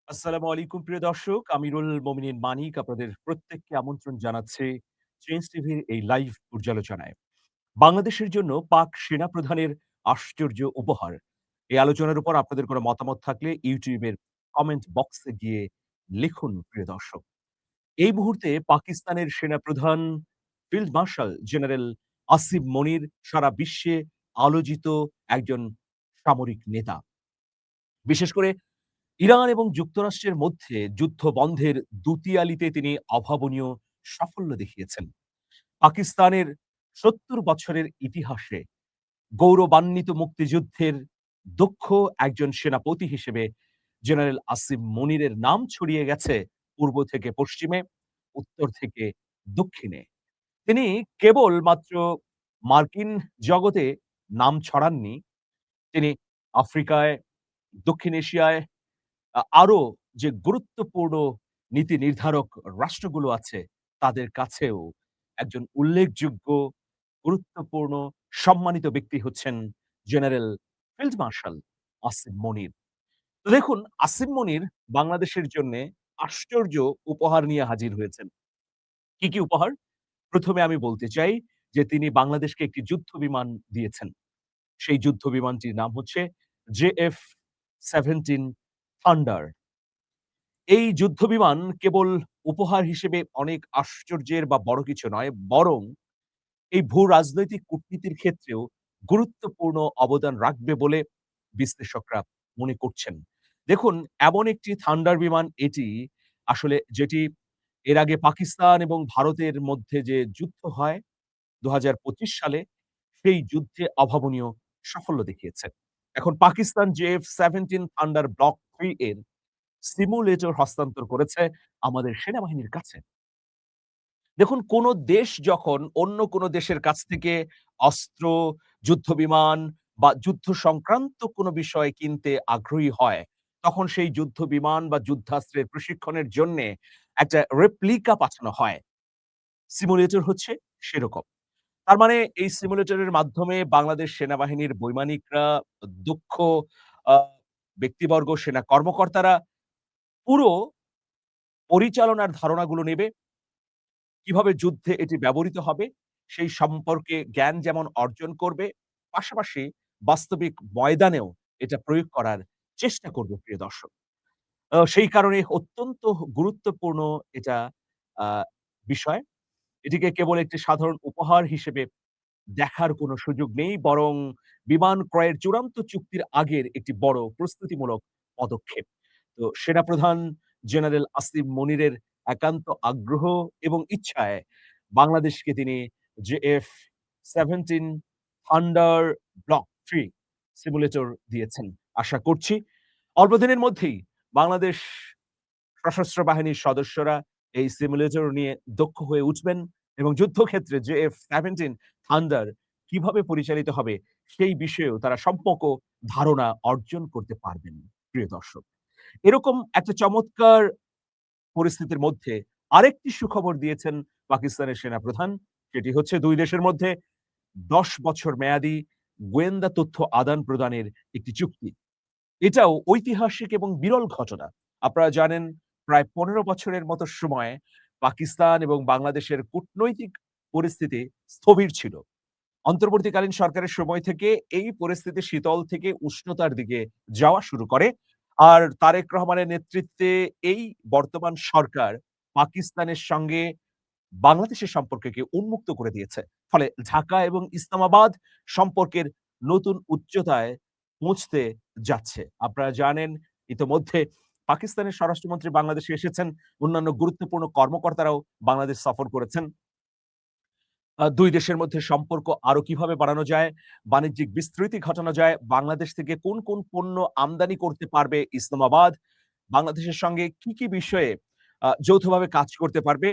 আসসালামু আলাইকুম প্রিয় দর্শক। আমিরুল মোমিনিন মানিক আপনাদের প্রত্যেককে আমন্ত্রণ জানাচ্ছি চেঞ্জ টিভির এই লাইভ পর্যালোচনায়। বাংলাদেশের জন্য পাক সেনাপ্রধানের আশ্চর্য উপহার। এই আলোচনার উপর আপনাদের কোনো মতামত থাকলে YouTube এর কমেন্ট বক্সে গিয়ে লিখুন প্রিয় দর্শক। এই মুহূর্তে পাকিস্তানের সেনাপ্রধান ফিল্ড মার্শাল জেনারেল আসিম মনির সারা বিশ্বে আলোচিত একজন সামরিক নেতা। বিশেষ করে ইরান এবং যুক্তরাষ্ট্রের মধ্যে যুদ্ধ বন্ধের দুতিয়ালিতে তিনি অভাবনীয় সাফল্য দেখিয়েছেন। পাকিস্তানের ৭০ বছরের ইতিহাসে গৌরবান্বিত মুক্তিযুদ্ধের দক্ষ একজন সেনাপতি হিসেবে জেনারেল আসিম মনিরের নাম ছড়িয়ে গেছে পূর্ব থেকে পশ্চিমে, উত্তর থেকে দক্ষিণে। তিনি কেবল মাত্র মার্কিন জগতে নাম ছড়াননি, তিনি আফ্রিকায়, দক্ষিণ এশিয়ায় আরো যে গুরুত্বপূর্ণ নীতি নির্ধারক রাষ্ট্রগুলো আছে, তাদের কাছেও একজন উল্লেখযোগ্য, গুরুত্বপূর্ণ, সম্মানিত ব্যক্তি হচ্ছেন জেনারেল ফিল্ড মার্শাল আসিম মনির। তো দেখুন, আসিম মনির বাংলাদেশের জন্যে আশ্চর্য উপহার নিয়ে হাজির হয়েছেন। কি, কি উপহার? ১ম এ আমি বলতে চাই যে তিনি বাংলাদেশকে একটি যুদ্ধ বিমান দিয়েছেন। সেই যুদ্ধ বিমানটির নাম হচ্ছে JF-17 থান্ডার। এই যুদ্ধবিমান কেবল উপহার হিসেবে অনেক আশ্চর্যের বা বড় কিছু নয়, বরং এই ভূ-রাজনৈতিক কূটনীতির ক্ষেত্রেও গুরুত্বপূর্ণ অবদান রাখবে বলে বিশ্লেষকরা মনে করছেন। দেখুন, এমন একটি থান্ডার বিমান এটি আসলে যেটি এর আগে পাকিস্তান এবং ভারতের মধ্যে যে যুদ্ধ হয় ২০২৫ সালে, সেই যুদ্ধে অভাবনীয় সাফল্য দেখিয়েছে। এখন পাকিস্তান JF-17 থান্ডার ব্লক 3 এর সিমুলেটর হস্তান্তর করেছে আমাদের সেনাবাহিনীর কাছে। দেখুন, কোন দেশ যখন অন্য কোন দেশের কাছ থেকে অস্ত্র, যুদ্ধবিমান বা যুদ্ধ সংক্রান্ত কোন বিষয় কিনতে আগ্রহী হয়, তখন সেই যুদ্ধবিমান বা যুদ্ধাস্ত্রের প্রশিক্ষণের জন্যে একটা রেপ্লিকা পাঠানো হয়। সিমুলেটর হচ্ছে সেরকম। তার মানে এই সিমুলেটরের মাধ্যমে বাংলাদেশ সেনাবাহিনীর বৈমানিকরা, দক্ষ আ ব্যক্তিবর্গ, সেনা কর্মকর্তারা পুরো পরিচালনার ধারণাগুলো নেবে, কিভাবে যুদ্ধে এটি ব্যবহৃত হবে সেই সম্পর্কে জ্ঞান যেমন অর্জন করবে, পাশাপাশি বাস্তবিক ময়দানেও এটা প্রয়োগ করার চেষ্টা করবে প্রিয় দর্শক। সেই কারণে অত্যন্ত গুরুত্বপূর্ণ এটা আ বিষয়। এটিকে কেবল একটি সাধারণ উপহার হিসেবে দেখার কোনো সুযোগ নেই, বরং বিমান ক্রয়ের চূড়ান্ত চুক্তির আগের একটি বড় প্রস্তুতিমূলক পদক্ষেপ। তো সেনাপ্রধান জেনারেল আসিম মনিরের একান্ত আগ্রহ এবং ইচ্ছায় বাংলাদেশকে তিনি JF-17 থান্ডার ব্লক 3 সিমুলেটর দিয়েছেন। আশা করছি অল্প দিনের মধ্যেই বাংলাদেশ সশস্ত্র বাহিনীর সদস্যরা এই সিমুলেটর নিয়ে দক্ষ হয়ে উঠবেন এবং যুদ্ধক্ষেত্রে JF-17 থান্ডার কিভাবে পরিচালিত হবে সেই বিষয়েও তারা সম্যক ধারণা অর্জন করতে পারবেন, প্রিয় দর্শক। এরকম একটা চমৎকার পরিস্থিতির মধ্যে আরেকটি সুখবর দিয়েছেন পাকিস্তানের সেনাপ্রধান। সেটি হচ্ছে ২ দেশের মধ্যে ১০ বছর মেয়াদী গোয়েন্দা তথ্য আদান-প্রদানের একটি চুক্তি। এটাও ঐতিহাসিক এবং বিরল ঘটনা। আপনারা জানেন প্রায় ১৫ বছরের মতো সময় পাকিস্তান এবং বাংলাদেশের কূটনৈতিক পরিস্থিতি স্থবির ছিল। অন্তর্বর্তীকালীন সরকারের সময় থেকে এই পরিস্থিতি শীতল থেকে উষ্ণতার দিকে যাওয়া শুরু করে। আর তারেক রহমানের নেতৃত্বে এই বর্তমান সরকার পাকিস্তানের সঙ্গে বাংলাদেশের সম্পর্ককে উন্মুক্ত করে দিয়েছে। ফলে ঢাকা এবং ইসলামাবাদ সম্পর্কের নতুন উচ্চতায় পৌঁছতে যাচ্ছে। আপনারা জানেন ইতোমধ্যে পাকিস্তানের স্বরাষ্ট্রমন্ত্রী বাংলাদেশে এসেছেন। অন্যান্য গুরুত্বপূর্ণ কর্মকর্তারাও বাংলাদেশ সফর করেছেন। ২ দেশের মধ্যে সম্পর্ক আরো কিভাবে বাড়ানো যায়, বাণিজ্যিক বিস্তৃতি ঘটানো যায়, বাংলাদেশ থেকে কোন, কোন পণ্য আমদানি করতে পারবে ইসলামাবাদ, বাংলাদেশের সঙ্গে কি, কি বিষয়ে যৌথভাবে কাজ করতে পারবে,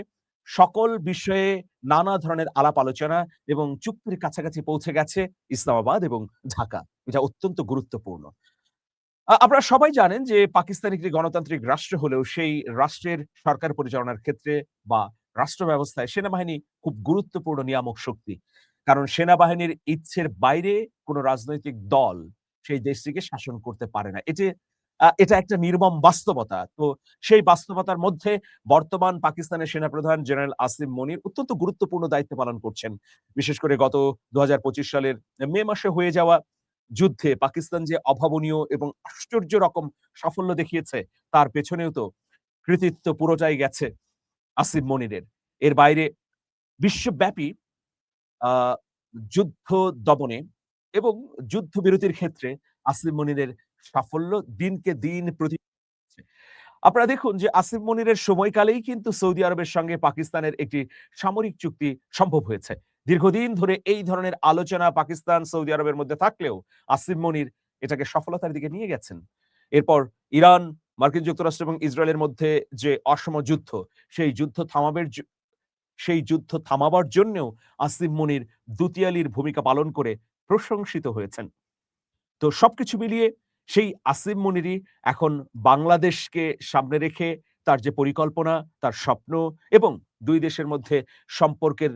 সকল বিষয়ে নানা ধরনের আলাপ আলোচনা এবং চুক্তির কাছাকাছি পৌঁছে গেছে ইসলামাবাদ এবং ঢাকা। এটা অত্যন্ত গুরুত্বপূর্ণ। আপনারা সবাই জানেন যে পাকিস্তান একটি গণতান্ত্রিক রাষ্ট্র হলেও সেই রাষ্ট্রের সরকার পরিচালনার ক্ষেত্রে বা রাষ্ট্র ব্যবস্থায় সেনাবাহিনী খুব গুরুত্বপূর্ণ নিয়ামক শক্তি। কারণ সেনাবাহিনীর ইচ্ছের বাইরে কোন রাজনৈতিক দল সেই দেশটিকে শাসন করতে পারে না। এটি এটা একটা নির্মম বাস্তবতা। তো সেই বাস্তবতার মধ্যে বর্তমান পাকিস্তানের সেনাপ্রধান জেনারেল আসিম মনির অত্যন্ত গুরুত্বপূর্ণ দায়িত্ব পালন করছেন। বিশেষ করে গত ২০২৫ সালের মে মাসে হয়ে যাওয়া যুদ্ধে পাকিস্তান যে অভাবনীয় এবং আশ্চর্য রকম সাফল্য দেখিয়েছে, তার পেছনেও তো কৃতিত্ব পুরোটাই গেছে আসিম মনিরের। এর বাইরে বিশ্বব্যাপী আ যুদ্ধ দমনে এবং যুদ্ধবিরতির ক্ষেত্রে আসিম মনিরের সাফল্য দিনকে দিন হচ্ছে। আপনারা দেখুন যে আসিফ মনিরের সময়কালেই কিন্তু সৌদি আরবের সঙ্গে পাকিস্তানের একটি সামরিক চুক্তি সম্ভব হয়েছে। দীর্ঘদিন ধরে এই ধরনের আলোচনা পাকিস্তান, সৌদি আরবের মধ্যে থাকলেও আসিফ মনির এটাকে সফলতার দিকে নিয়ে গেছেন। এরপর ইরান, মার্কিন যুক্তরাষ্ট্র এবং ইসরায়েলের মধ্যে যে অসম যুদ্ধ, সেই যুদ্ধ থামাবের জ সেই যুদ্ধ থামাবার জন্যেও আসিফ মনির দুতিয়ালির ভূমিকা পালন করে প্রশংসিত হয়েছেন। তো সবকিছু মিলিয়ে সেই আসিম মনিরই এখন বাংলাদেশকে সামনে রেখে তার যে পরিকল্পনা, তার স্বপ্ন এবং ২ দেশের মধ্যে সম্পর্কের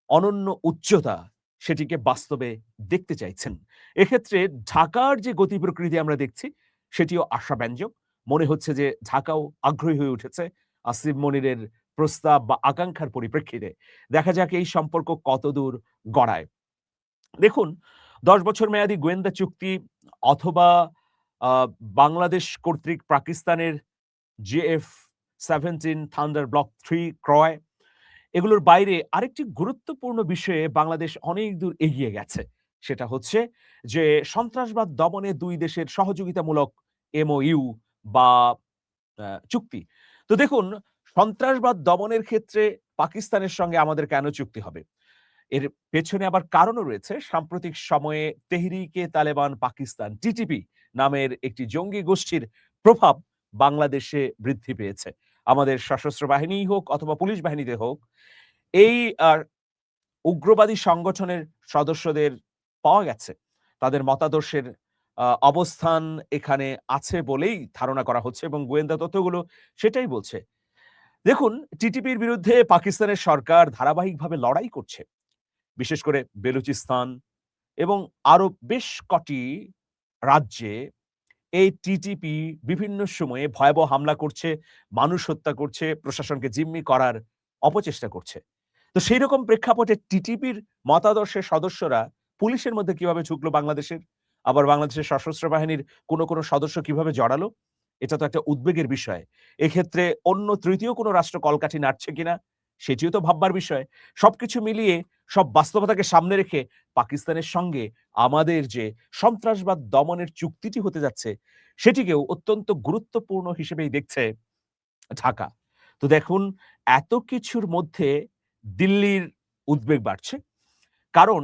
অনন্য উচ্চতা সেটিকে বাস্তবে দেখতে চাইছেন। এক্ষেত্রে ঢাকার যে গতি প্রকৃতি আমরা দেখছি সেটিও আশাব্যঞ্জক। মনে হচ্ছে যে ঢাকাও আগ্রহী হয়ে উঠেছে আসিফ মনিরের প্রস্তাব বা আকাঙ্ক্ষার পরিপ্রেক্ষিতে। দেখা যাক এই সম্পর্ক কতদূর গড়ায়। দেখুন ১০ বছর মেয়াদী গোয়েন্দা চুক্তি অথবা আ বাংলাদেশ কর্তৃক পাকিস্তানের JF-17 থান্ডার ব্লক 3 ক্রয়, এগুলোর বাইরে আরেকটি গুরুত্বপূর্ণ বিষয়ে বাংলাদেশ অনেক দূর এগিয়ে গেছে। সেটা হচ্ছে যে সন্ত্রাসবাদ দমনে ২ দেশের সহযোগিতামূলক MOU বা চুক্তি। তো দেখুন সন্ত্রাসবাদ দমনের ক্ষেত্রে পাকিস্তানের সঙ্গে আমাদের কেন চুক্তি হবে? এর পেছনে আবার কারণও রয়েছে। সাম্প্রতিক সময়ে তেহরিকে তালেবান পাকিস্তান টিটিপি নামের একটি জঙ্গি গোষ্ঠীর প্রভাব বাংলাদেশে বৃদ্ধি পেয়েছে। আমাদের সশস্ত্র বাহিনীই হোক অথবা পুলিশ বাহিনীতে হোক, এই আ উগ্রবাদী সংগঠনের সদস্যদের পাওয়া গেছে। তাদের মতাদর্শের অবস্থান এখানে আছে বলেই ধারণা করা হচ্ছে এবং গোয়েন্দা তথ্যগুলো সেটাই বলছে। দেখুন টিটিপির বিরুদ্ধে পাকিস্তানের সরকার ধারাবাহিকভাবে লড়াই করছে। বিশেষ করে বেলুচিস্তান এবং আরো বেশ কটি রাজ্যে এই টিটিপি বিভিন্ন সময়ে ভয়াবহ হামলা করছে, মানুষ হত্যা করছে, প্রশাসনকে জিম্মি করার অপচেষ্টা করছে। তো সেইরকম প্রেক্ষাপটে টিটিপির মতাদর্শের সদস্যরা পুলিশের মধ্যে কিভাবে ঢুকলো বাংলাদেশের? আবার বাংলাদেশের সশস্ত্র বাহিনীর কোন সদস্য কিভাবে জড়ালো? এটা তো একটা উদ্বেগের বিষয়। এক্ষেত্রে অন্য তৃতীয় কোন রাষ্ট্র কলকাঠি নাড়ছে কিনা? সেটিও তো ভাববার বিষয়। সবকিছু মিলিয়ে সব বাস্তবতাকে সামনে রেখে পাকিস্তানের সঙ্গে আমাদের যে সন্ত্রাসবাদ দমনের চুক্তিটি হতে যাচ্ছে, সেটিকেও অত্যন্ত গুরুত্বপূর্ণ হিসেবেই দেখছে ঢাকা। তো দেখুন এত কিছুর মধ্যে দিল্লির উদ্বেগ বাড়ছে। কারণ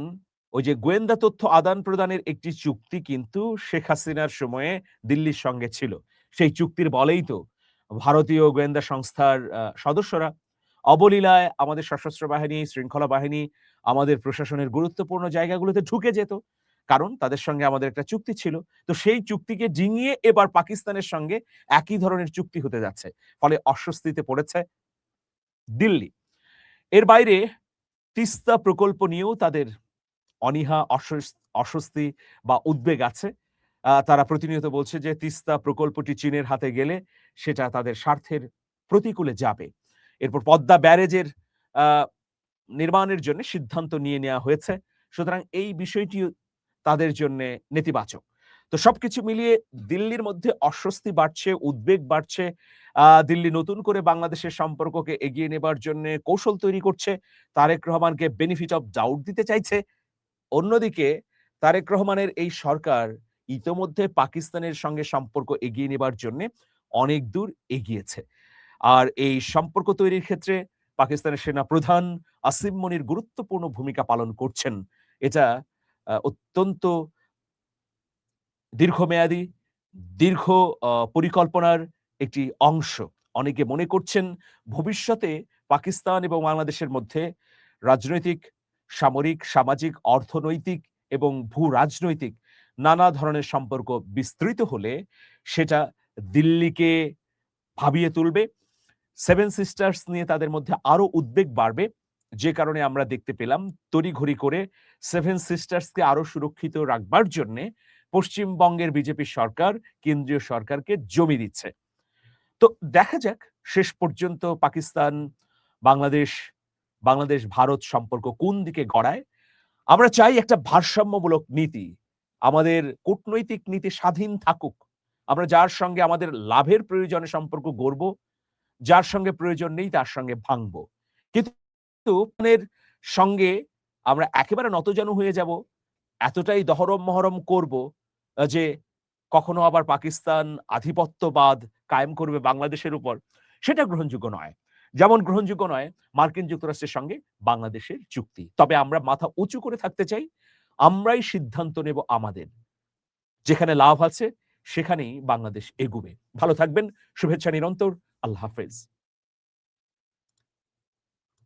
ওই যে গোয়েন্দা তথ্য আদান-প্রদানের একটি চুক্তি কিন্তু শেখ হাসিনার সময়ে দিল্লির সঙ্গে ছিল। সেই চুক্তির বলেই তো ভারতীয় গোয়েন্দা সংস্থার সদস্যরা অবলীলায় আমাদের সশস্ত্র বাহিনী, শৃঙ্খলা বাহিনী, আমাদের প্রশাসনের গুরুত্বপূর্ণ জায়গাগুলোতে ঢুকে যেত। কারণ তাদের সঙ্গে আমাদের একটা চুক্তি ছিল। তো সেই চুক্তিকে ডিঙিয়ে এবার পাকিস্তানের সঙ্গে একই ধরনের চুক্তি হতে যাচ্ছে। ফলে অস্বস্তিতে পড়েছে দিল্লি। এর বাইরে তিস্তা প্রকল্প নিয়েও তাদের অনীহা, অস্বস্তি বা উদ্বেগ আছে। তারা প্রতিনিয়ত বলছে যে তিস্তা প্রকল্পটি চীনের হাতে গেলে সেটা তাদের স্বার্থের প্রতিকূলে যাবে। এরপর পদ্মা ব্যারেজের আ নির্মাণের জন্য সিদ্ধান্ত নিয়ে নেওয়া হয়েছে। সুতরাং এই বিষয়টিও তাদের জন্যে নেতিবাচক। তো সবকিছু মিলিয়ে দিল্লির মধ্যে অস্বস্তি বাড়ছে, উদ্বেগ বাড়ছে। দিল্লি নতুন করে বাংলাদেশের সম্পর্ককে এগিয়ে নেবার জন্যে কৌশল তৈরি করছে। তারেক রহমানকে বেনিফিট অফ ডাউট দিতে চাইছে। অন্যদিকে তারেক রহমানের এই সরকার ইতোমধ্যে পাকিস্তানের সঙ্গে সম্পর্ক এগিয়ে নেবার জন্যে অনেক দূর এগিয়েছে। আর এই সম্পর্ক তৈরির ক্ষেত্রে পাকিস্তানের সেনাপ্রধান আসিম মনির গুরুত্বপূর্ণ ভূমিকা পালন করছেন। এটা অত্যন্ত দীর্ঘমেয়াদী, দীর্ঘ পরিকল্পনার একটি অংশ। অনেকে মনে করছেন ভবিষ্যতে পাকিস্তান এবং বাংলাদেশের মধ্যে রাজনৈতিক, সামরিক, সামাজিক, অর্থনৈতিক এবং ভূ-রাজনৈতিক নানা ধরনের সম্পর্ক বিস্তৃত হলে সেটা দিল্লিকে ভাবিয়ে তুলবে। সেভেন সিস্টার্স নিয়ে তাদের মধ্যে আরো উদ্বেগ বাড়বে। যে কারণে আমরা দেখতে পেলাম তড়িঘড়ি করে সেভেন সিস্টার্স কে আরো সুরক্ষিত রাখবার জন্যে পশ্চিমবঙ্গের বিজেপি সরকার কেন্দ্রীয় সরকারকে জমি দিচ্ছে। তো দেখা যাক শেষ পর্যন্ত পাকিস্তান, বাংলাদেশ, বাংলাদেশ-ভারত সম্পর্ক কোন দিকে গড়ায়। আমরা চাই একটা ভারসাম্যমূলক নীতি। আমাদের কূটনৈতিক নীতি স্বাধীন থাকুক। আমরা যার সঙ্গে আমাদের লাভের প্রয়োজনে সম্পর্ক গড়ব, যার সঙ্গে প্রয়োজন নেই তার সঙ্গে ভাঙব। কিন্তু এর সঙ্গে আমরা একেবারে নতজানু হয়ে যাব, এতটাই দহরম-মহরম করব যে কখনো আবার পাকিস্তান আধিপত্যবাদ কায়েম করবে বাংলাদেশের উপর, সেটা গ্রহণযোগ্য নয়। যেমন গ্রহণযোগ্য নয় মার্কিন যুক্তরাষ্ট্রের সঙ্গে বাংলাদেশের চুক্তি। তবে আমরা মাথা উঁচু করে থাকতে চাই। আমরাই সিদ্ধান্ত নেব আমাদের। যেখানে লাভ আছে সেখানেই বাংলাদেশ এগুবে। ভালো থাকবেন। শুভেচ্ছা নিরন্তর। আল্লাহ হাফেজ।